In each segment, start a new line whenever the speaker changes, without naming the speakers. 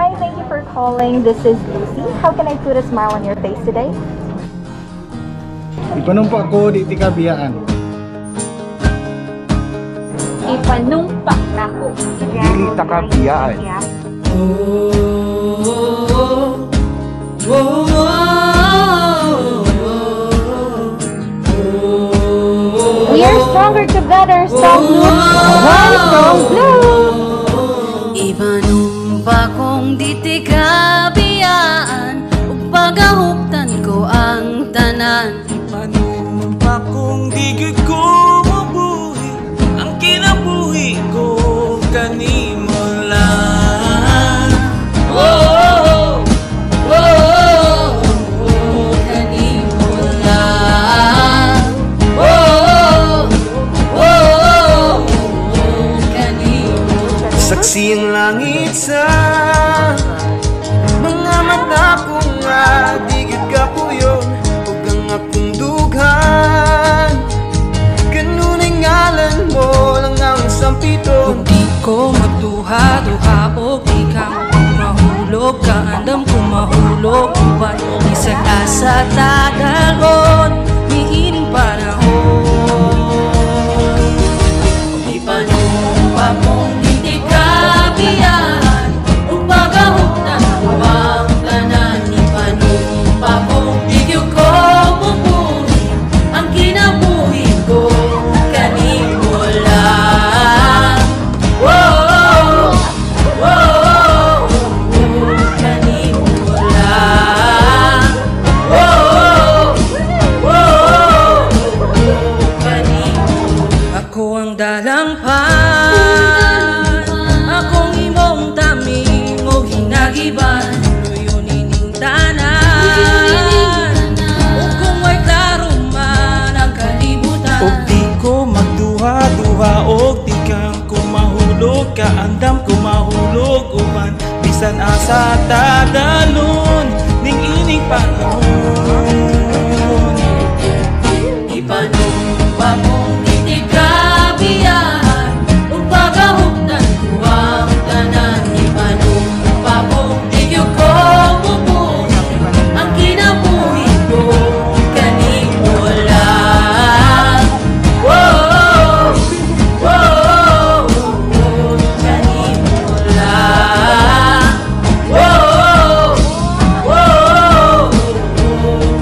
Hi, thank you for calling. This is Lucy. How can I put a smile on your face today?
Ipanumpa ko di ti kabiyaan.
Ipanumpa na ko.
Dili ta kabiyaan.
We are stronger together. Strong blue. One strong blue.
Ipanumpa kong di ti kabiyaan ug pagahuptan ko ang tanan.
Ipanumpa kong di gyud ko mabuhi ang kinabuhi ko kanimo lang.
Kanimo lang. Kanimo.
Saksi ang langit sa mga mata ko nga di gyud ka puyon ug ang akong dughan kanunay ngalan mo lang ang sampiton.
Di ko magduha-duha o di ka mahulog ka andam ko mahulog uban isag asa tagalon miining panahon. Ipanumpa mong hindi kabiyaan ug pagahuptan ko ang tanan. Ipanumpa mong di gyud ko mabuhi ang kinabuhi ko kanimo lang. Kanimo lang. Kanimo. Ako ang dalangpan, akong imong taming o hinagiban, luyon ining tanan. Ug kung may klaro man ang kalibutan,
Og di ko magduha-duha og di kang kumahulog ka andam kumahulog uban bisan asa tadalon ning ining panahon.
ipanumpa mong di kabiyaan ug pagahuptan ko ang tanan. Ipanumpa mong di gyud ko mabuhi ang kinabuhi ko kanimo lang. Kanimo lang.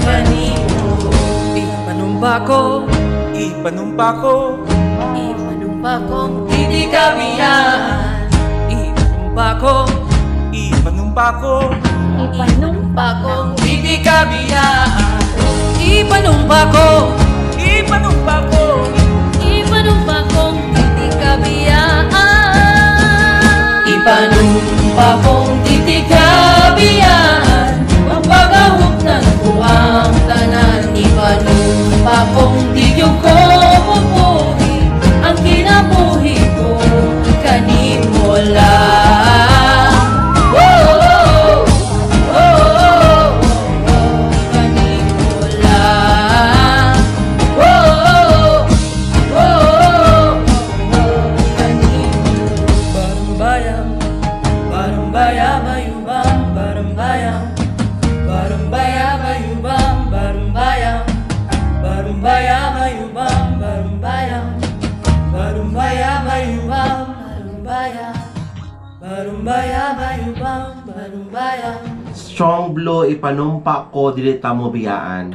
Kanimo. Ipanumpa ko,
Ipanumpa ko,
ipanumpa kong di kabiyaan. Ipanumpa ko,
ipanumpa ko,
ipanumpa kong di kabiyaan. Ipanumpa ko,
ipanumpa ko.
ipanumpa kong di kabiyaan. Ipanumpa kong di kabiyaan ang pagahuptan ko ang tanan. Ipanumpa kong di gyud ko mabuhi ang kinabuhi ko kanimo lang. Kanimo lang. Barumbayang, barumbayang bayubang, barumbayang, barumbayang bayubang, barumbayang, barumbayang bayubang, barumbayang, barumbayang bayubang, barumbayang, barumbayang bayubang, barumbayang.
Strong blue ipanumpa ko dili ta mo biyaan.